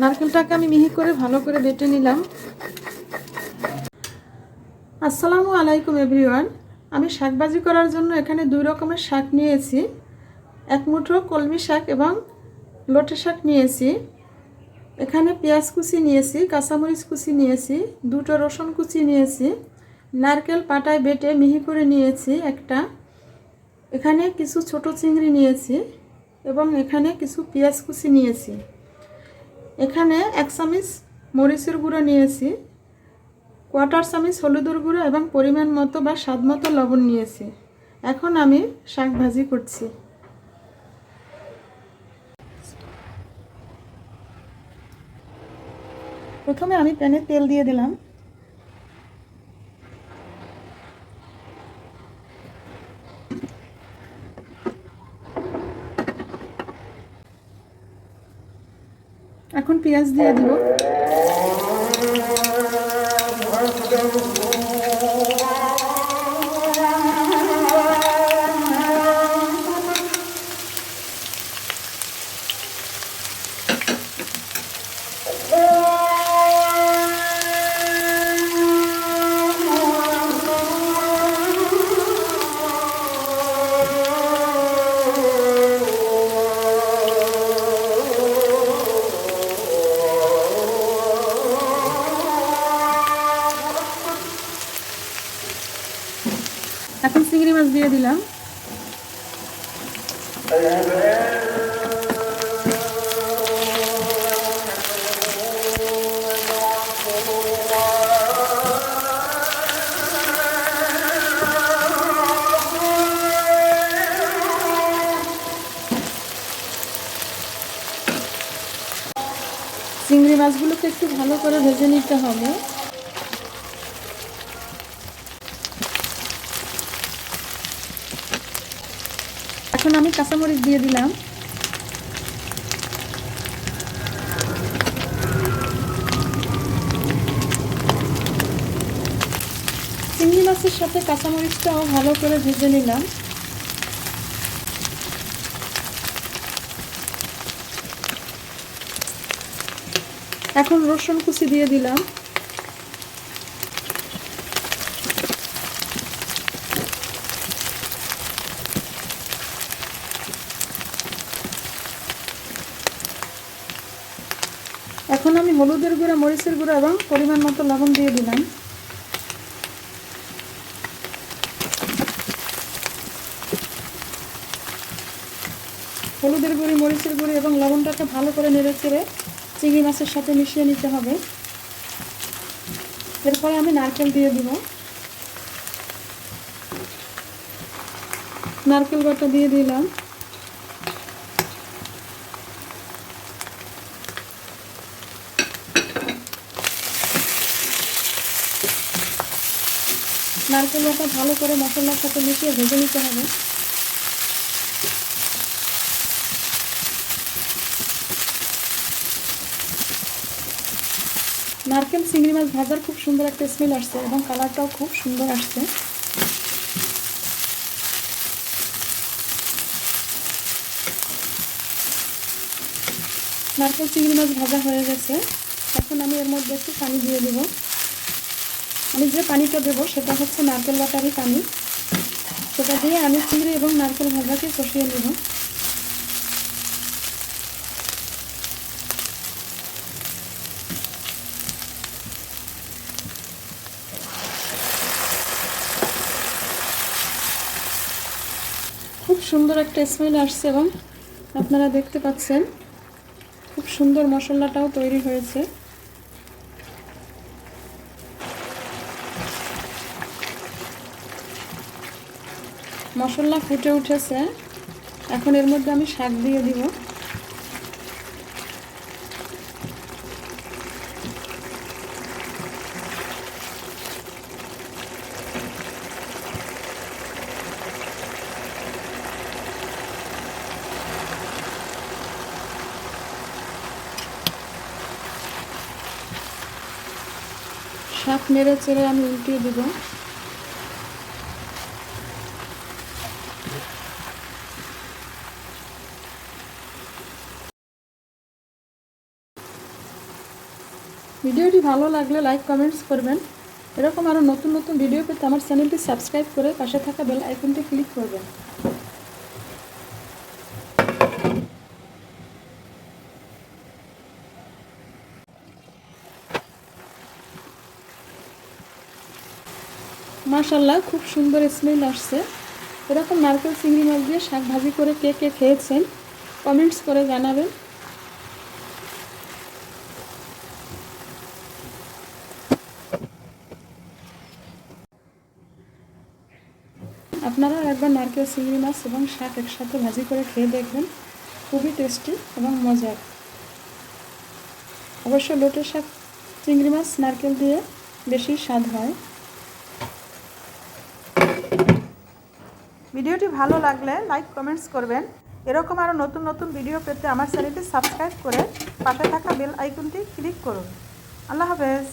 নারকেলটাকে আমি মিহি করে ভালো করে বেটে নিলাম। আসসালামু আলাইকুম এভরিওয়ান। আমি শাকভাজি করার জন্য এখানে 2 রকমের শাক নিয়েছি। এক মুঠো কলমি শাক এবং লটে শাক নিয়েছি। এখানে পেঁয়াজ কুচি নিয়েছি, কাঁচামরিচ কুচি নিয়েছি, 2টো রসুন কুচি নিয়েছি, নারকেল পাটায় বেটে মিহি করে নিয়েছি একটা। এখানে কিছু ছোট চিংড়ি নিয়েছি এবং এখানে কিছু পেঁয়াজ কুচি নিয়েছি। এখানে 1 চামচ মরিচের গুঁড়ো নিয়েছি, 1/4 চামচ হলুদের গুঁড়ো এবং পরিমাণ মতো বা স্বাদ মতো লবণ নিয়েছি। এখন আমি শাক ভাজি করছি। প্রথমে আমি প্যানে তেল দিয়ে দিলাম। এখন পেঁয়াজ দিয়ে দিব। এখন চিংড়ি মাছ দিয়ে দিলাম। চিংড়ি মাছগুলোকে একটু ভালো করে ভেজে নিতে হবে। এখন আমি কাঁচামরিচ দিয়ে দিলাম। চিংড়ি মাছের সাথে কাঁচামরিচটাও ভালো করে ভেজে নিলাম। এখন রসুন কুচি দিয়ে দিলাম। এখন আমি হলুদের গুঁড়া, মরিচের গুঁড়া এবং পরিমাণ মতো লবণ দিয়ে দিলাম। হলুদের গুঁড়ি, মরিচের গুঁড়ি এবং লবণটাকে ভালো করে নেড়ে চেড়ে চিংড়ি মাছের সাথে মিশিয়ে নিতে হবে। এরপরে আমি নারকেল দিয়ে দিব। নারকেল বাটা দিয়ে দিলাম। নারকেল বাটা ভালো করে মশলার সাথে মিশিয়ে ভেজে নিতে হবে। নারকেল চিংড়ি মাছ ভাজার খুব সুন্দর একটা স্মেল আসছে এবং কালারটাও খুব সুন্দর আসছে। নারকেল চিংড়ি মাছ ভাজা হয়ে গেছে। এখন আমি এর মধ্যে একটু পানি দিয়ে দেব। আমি যে পানিটা দেবো সেটা হচ্ছে নারকেল বাটারই পানি। সেটা দিয়ে আমি চিংড়ি এবং নারকেল ভাজাকে কষিয়ে নেব। খুব সুন্দর একটা স্মেল আসছে এবং আপনারা দেখতে পাচ্ছেন খুব সুন্দর মশলাটাও তৈরি হয়েছে। মশলা ফুটে উঠেছে। এখন এর মধ্যে আমি শাক দিয়ে দিব। শাক নেড়ে চেড়ে আমি উল্টিয়ে দিব। ভিডিওটি ভালো লাগলে লাইক কমেন্টস করবেন। এরকম আরও নতুন নতুন ভিডিও পেতে আমার চ্যানেলটি সাবস্ক্রাইব করে পাশে থাকা বেল আইকনটি ক্লিক করবেন। মাশাআল্লাহ, খুব সুন্দর স্মেল আসছে। এরকম নারকেল চিংড়ি মাছ দিয়ে শাক ভাজি করে কে কে খেয়েছেন কমেন্টস করে জানাবেন। আপনারা একবার নারকেল চিংড়ি মাছ এবং শাক একসাথে ভাজি করে খেয়ে দেখবেন, খুবই টেস্টি এবং মজার। অবশ্য লোটে শাক চিংড়ি মাছ নারকেল দিয়ে বেশি স্বাদ হয়। ভিডিওটি ভালো লাগলে লাইক কমেন্টস করবেন। এরকম আরও নতুন নতুন ভিডিও পেতে আমার চ্যানেলটি সাবস্ক্রাইব করে পাশে থাকা বেল আইকনটি ক্লিক করুন। আল্লাহ হাফেজ।